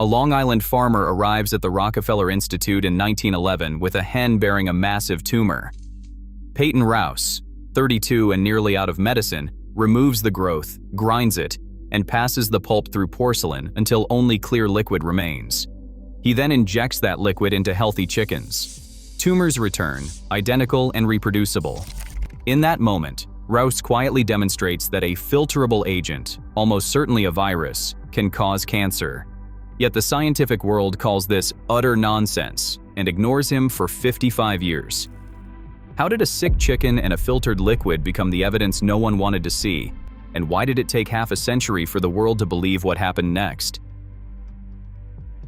A Long Island farmer arrives at the Rockefeller Institute in 1911 with a hen bearing a massive tumor. Peyton Rouse, 32 and nearly out of medicine, removes the growth, grinds it, and passes the pulp through porcelain until only clear liquid remains. He then injects that liquid into healthy chickens. Tumors return, identical and reproducible. In that moment, Rouse quietly demonstrates that a filterable agent, almost certainly a virus, can cause cancer. Yet the scientific world calls this utter nonsense and ignores him for 55 years. How did a sick chicken and a filtered liquid become the evidence no one wanted to see? And why did it take half a century for the world to believe what happened next?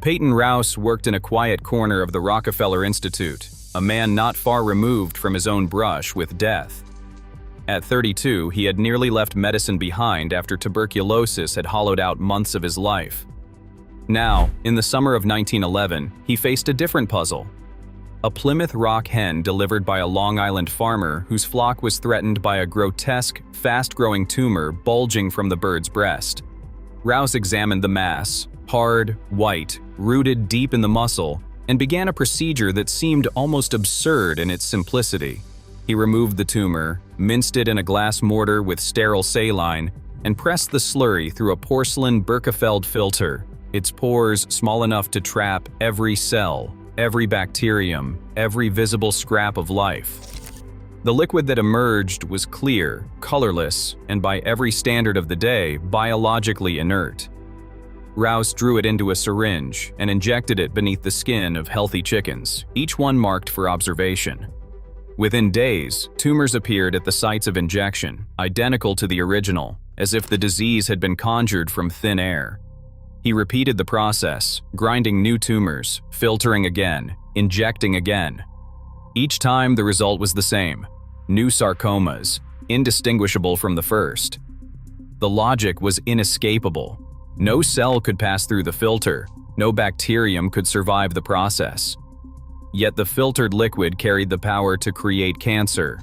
Peyton Rouse worked in a quiet corner of the Rockefeller Institute, a man not far removed from his own brush with death. At 32, he had nearly left medicine behind after tuberculosis had hollowed out months of his life. Now, in the summer of 1911, he faced a different puzzle. A Plymouth Rock hen delivered by a Long Island farmer whose flock was threatened by a grotesque, fast-growing tumor bulging from the bird's breast. Rouse examined the mass, hard, white, rooted deep in the muscle, and began a procedure that seemed almost absurd in its simplicity. He removed the tumor, minced it in a glass mortar with sterile saline, and pressed the slurry through a porcelain Birkefeld filter, its pores small enough to trap every cell, every bacterium, every visible scrap of life. The liquid that emerged was clear, colorless, and by every standard of the day, biologically inert. Rouse drew it into a syringe and injected it beneath the skin of healthy chickens, each one marked for observation. Within days, tumors appeared at the sites of injection, identical to the original, as if the disease had been conjured from thin air. He repeated the process, grinding new tumors, filtering again, injecting again. Each time the result was the same: new sarcomas, indistinguishable from the first. The logic was inescapable. No cell could pass through the filter, no bacterium could survive the process. Yet the filtered liquid carried the power to create cancer.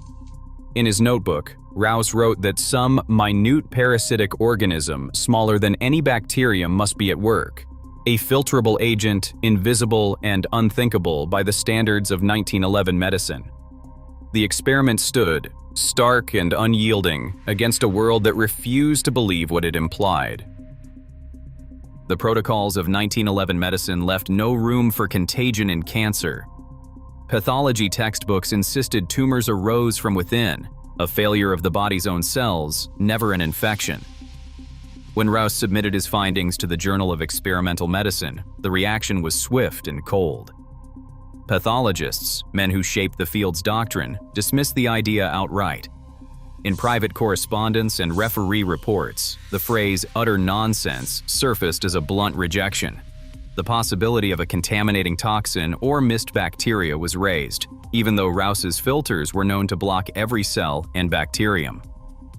In his notebook, Rouse wrote that some minute parasitic organism smaller than any bacterium must be at work, a filterable agent, invisible and unthinkable by the standards of 1911 medicine. The experiment stood, stark and unyielding, against a world that refused to believe what it implied. The protocols of 1911 medicine left no room for contagion in cancer. Pathology textbooks insisted tumors arose from within, a failure of the body's own cells, never an infection. When Rouse submitted his findings to the Journal of Experimental Medicine, the reaction was swift and cold. Pathologists, men who shaped the field's doctrine, dismissed the idea outright. In private correspondence and referee reports, the phrase "utter nonsense" surfaced as a blunt rejection. The possibility of a contaminating toxin or missed bacteria was raised, even though Rouse's filters were known to block every cell and bacterium.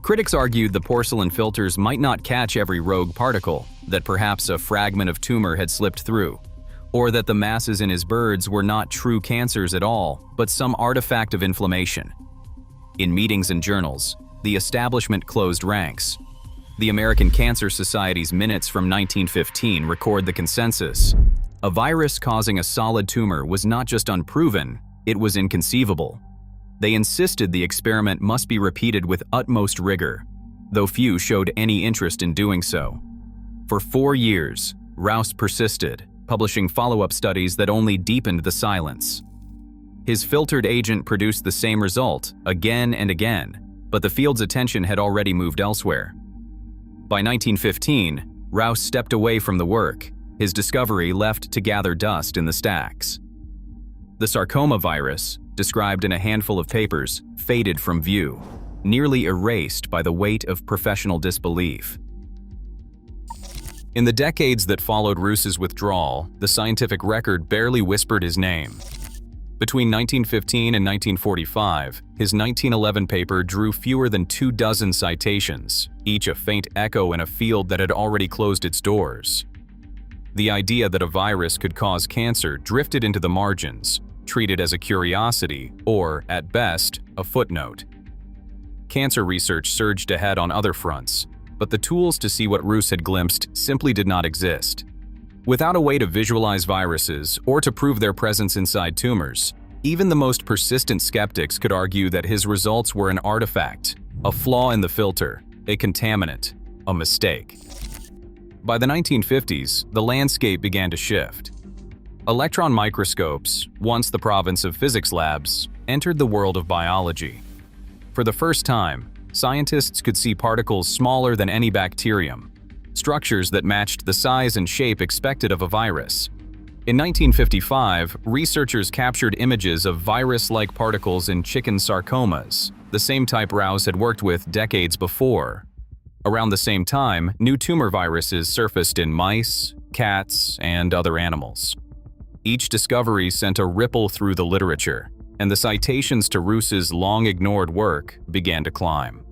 Critics argued the porcelain filters might not catch every rogue particle, that perhaps a fragment of tumor had slipped through, or that the masses in his birds were not true cancers at all, but some artifact of inflammation. In meetings and journals, the establishment closed ranks. The American Cancer Society's minutes from 1915 record the consensus. A virus causing a solid tumor was not just unproven, it was inconceivable. They insisted the experiment must be repeated with utmost rigor, though few showed any interest in doing so. For 4 years, Rouse persisted, publishing follow-up studies that only deepened the silence. His filtered agent produced the same result, again and again, but the field's attention had already moved elsewhere. By 1915, Rouse stepped away from the work, his discovery left to gather dust in the stacks. The sarcoma virus, described in a handful of papers, faded from view, nearly erased by the weight of professional disbelief. In the decades that followed Rouse's withdrawal, the scientific record barely whispered his name. Between 1915 and 1945, his 1911 paper drew fewer than 24 citations, each a faint echo in a field that had already closed its doors. The idea that a virus could cause cancer drifted into the margins, treated as a curiosity or, at best, a footnote. Cancer research surged ahead on other fronts, but the tools to see what Rouse had glimpsed simply did not exist. Without a way to visualize viruses or to prove their presence inside tumors, even the most persistent skeptics could argue that his results were an artifact, a flaw in the filter, a contaminant, a mistake. By the 1950s, the landscape began to shift. Electron microscopes, once the province of physics labs, entered the world of biology. For the first time, scientists could see particles smaller than any bacterium, structures that matched the size and shape expected of a virus. In 1955, researchers captured images of virus-like particles in chicken sarcomas, the same type Rouse had worked with decades before. Around the same time, new tumor viruses surfaced in mice, cats, and other animals. Each discovery sent a ripple through the literature, and the citations to Rous's long-ignored work began to climb.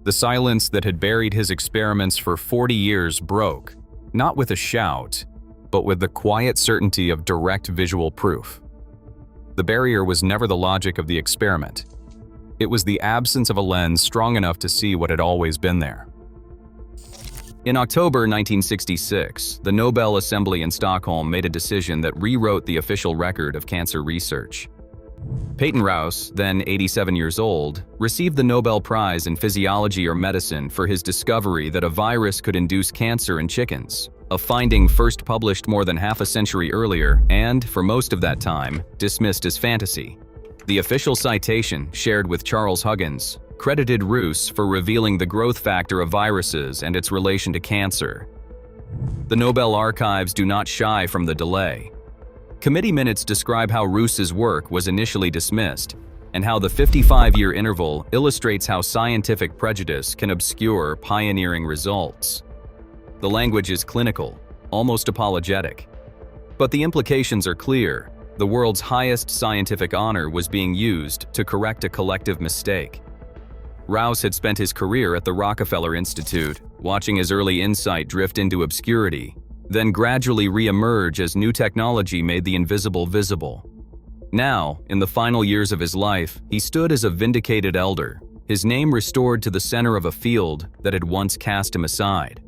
The silence that had buried his experiments for 40 years broke, not with a shout, but with the quiet certainty of direct visual proof. The barrier was never the logic of the experiment. It was the absence of a lens strong enough to see what had always been there. In October 1966, the Nobel Assembly in Stockholm made a decision that rewrote the official record of cancer research. Peyton Rous, then 87 years old, received the Nobel Prize in Physiology or Medicine for his discovery that a virus could induce cancer in chickens, a finding first published more than half a century earlier and, for most of that time, dismissed as fantasy. The official citation, shared with Charles Huggins, credited Rous for revealing the growth factor of viruses and its relation to cancer. The Nobel archives do not shy from the delay. Committee minutes describe how Rous's work was initially dismissed, and how the 55-year interval illustrates how scientific prejudice can obscure pioneering results. The language is clinical, almost apologetic. But the implications are clear. The world's highest scientific honor was being used to correct a collective mistake. Rous had spent his career at the Rockefeller Institute, watching his early insight drift into obscurity, then gradually re-emerge as new technology made the invisible visible. Now, in the final years of his life, he stood as a vindicated elder, his name restored to the center of a field that had once cast him aside.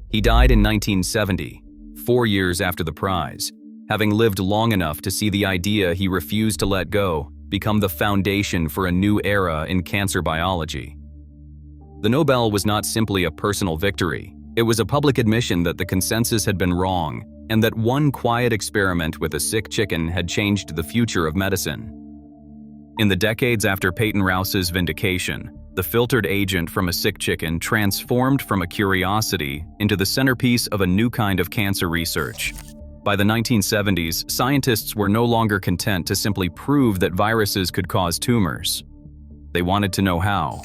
He died in 1970, 4 years after the prize, having lived long enough to see the idea he refused to let go become the foundation for a new era in cancer biology. The Nobel was not simply a personal victory. It was a public admission that the consensus had been wrong, and that one quiet experiment with a sick chicken had changed the future of medicine. In the decades after Peyton Rous's vindication, the filtered agent from a sick chicken transformed from a curiosity into the centerpiece of a new kind of cancer research. By the 1970s, scientists were no longer content to simply prove that viruses could cause tumors. They wanted to know how.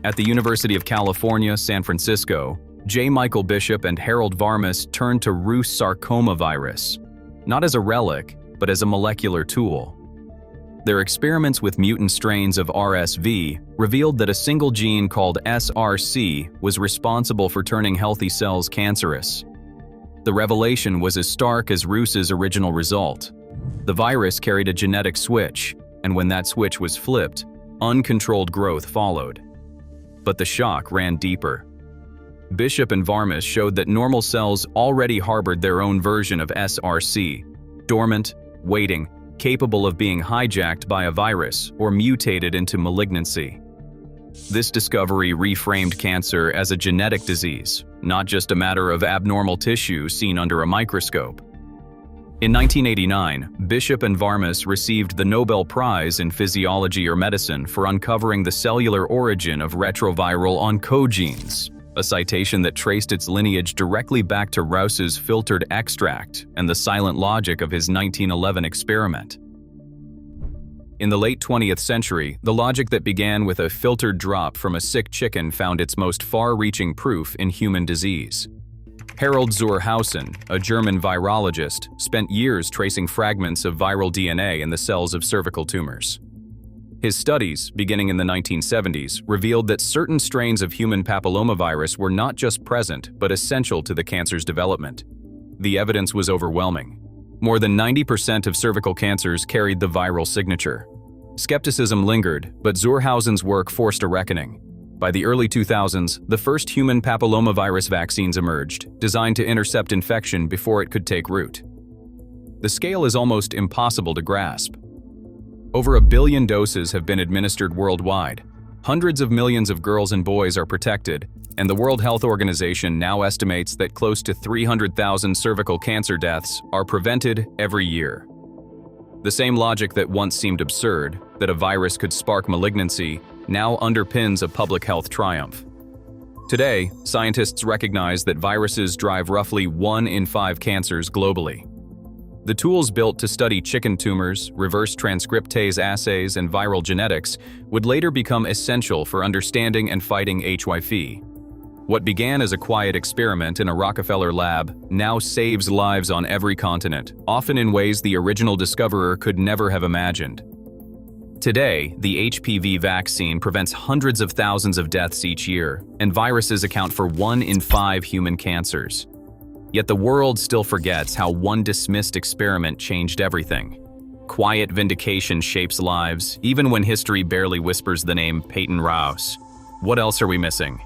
At the University of California, San Francisco, J. Michael Bishop and Harold Varmus turned to Rous sarcoma virus, not as a relic, but as a molecular tool. Their experiments with mutant strains of RSV revealed that a single gene called SRC was responsible for turning healthy cells cancerous. The revelation was as stark as Rous's original result. The virus carried a genetic switch, and when that switch was flipped, uncontrolled growth followed. But the shock ran deeper. Bishop and Varmus showed that normal cells already harbored their own version of SRC, dormant, waiting, capable of being hijacked by a virus or mutated into malignancy. This discovery reframed cancer as a genetic disease, not just a matter of abnormal tissue seen under a microscope. In 1989, Bishop and Varmus received the Nobel Prize in Physiology or Medicine for uncovering the cellular origin of retroviral oncogenes, a citation that traced its lineage directly back to Rous's filtered extract and the silent logic of his 1911 experiment. In the late 20th century, the logic that began with a filtered drop from a sick chicken found its most far-reaching proof in human disease. Harald zur Hausen, a German virologist, spent years tracing fragments of viral DNA in the cells of cervical tumors. His studies, beginning in the 1970s, revealed that certain strains of human papillomavirus were not just present, but essential to the cancer's development. The evidence was overwhelming. More than 90% of cervical cancers carried the viral signature. Skepticism lingered, but zur Hausen's work forced a reckoning. By the early 2000s, the first human papillomavirus vaccines emerged, designed to intercept infection before it could take root. The scale is almost impossible to grasp. Over 1 billion doses have been administered worldwide. Hundreds of millions of girls and boys are protected, and the World Health Organization now estimates that close to 300,000 cervical cancer deaths are prevented every year. The same logic that once seemed absurd, that a virus could spark malignancy, now underpins a public health triumph. Today, scientists recognize that viruses drive roughly 1 in 5 cancers globally. The tools built to study chicken tumors, reverse transcriptase assays, and viral genetics would later become essential for understanding and fighting HIV. What began as a quiet experiment in a Rockefeller lab now saves lives on every continent, often in ways the original discoverer could never have imagined. Today, the HPV vaccine prevents hundreds of thousands of deaths each year, and viruses account for 1 in 5 human cancers. Yet the world still forgets how one dismissed experiment changed everything. Quiet vindication shapes lives, even when history barely whispers the name Peyton Rouse. What else are we missing?